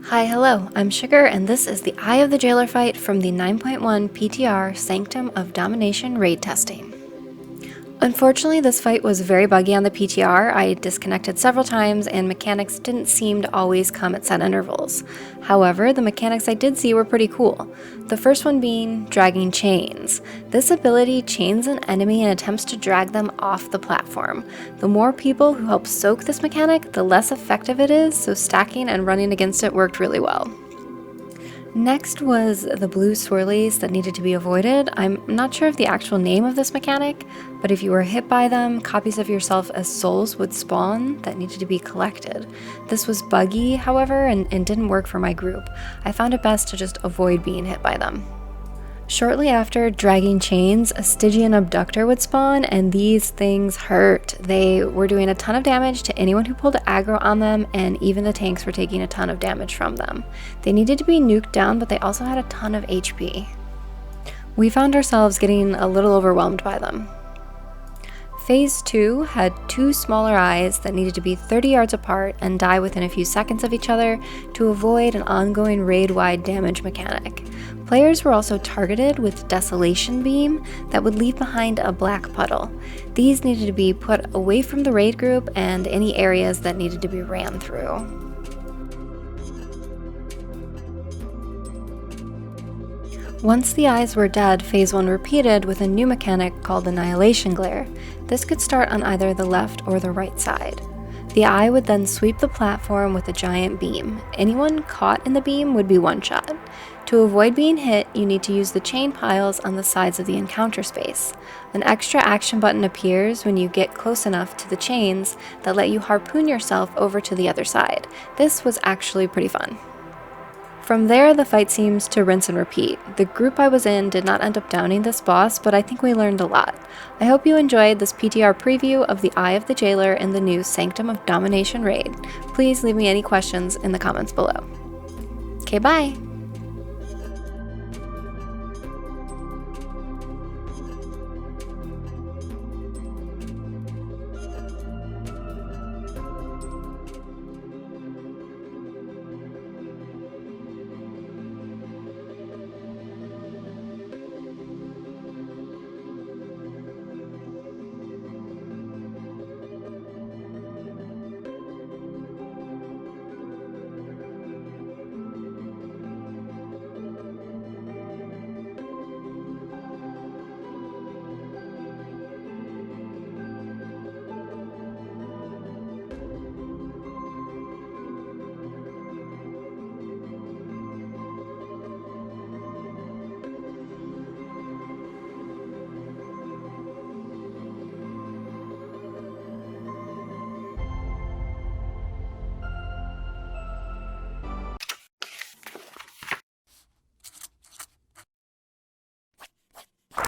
Hi, hello, I'm Sugar, and this is the Eye of the Jailer fight from the 9.1 PTR Sanctum of Domination raid testing. Unfortunately, this fight was very buggy on the PTR. I disconnected several times and mechanics didn't seem to always come at set intervals. However, the mechanics I did see were pretty cool. The first one being dragging chains. This ability chains an enemy and attempts to drag them off the platform. The more people who help soak this mechanic, the less effective it is, so stacking and running against it worked really well. Next was the blue swirlies that needed to be avoided. I'm not sure of the actual name of this mechanic, but if you were hit by them, copies of yourself as souls would spawn that needed to be collected. This was buggy, however, and didn't work for my group. I found it best to just avoid being hit by them. Shortly after dragging chains, a Stygian abductor would spawn, and these things hurt. They were doing a ton of damage to anyone who pulled aggro on them, and even the tanks were taking a ton of damage from them. They needed to be nuked down, but they also had a ton of HP. We found ourselves getting a little overwhelmed by them. Phase 2 had two smaller eyes that needed to be 30 yards apart and die within a few seconds of each other to avoid an ongoing raid-wide damage mechanic. Players were also targeted with Desolation Beam that would leave behind a black puddle. These needed to be put away from the raid group and any areas that needed to be ran through. Once the eyes were dead, Phase 1 repeated with a new mechanic called Annihilation Glare. This could start on either the left or the right side. The eye would then sweep the platform with a giant beam. Anyone caught in the beam would be one-shot. To avoid being hit, you need to use the chain piles on the sides of the encounter space. An extra action button appears when you get close enough to the chains that let you harpoon yourself over to the other side. This was actually pretty fun. From there, the fight seems to rinse and repeat. The group I was in did not end up downing this boss, but I think we learned a lot. I hope you enjoyed this PTR preview of the Eye of the Jailer in the new Sanctum of Domination raid. Please leave me any questions in the comments below. Okay, bye!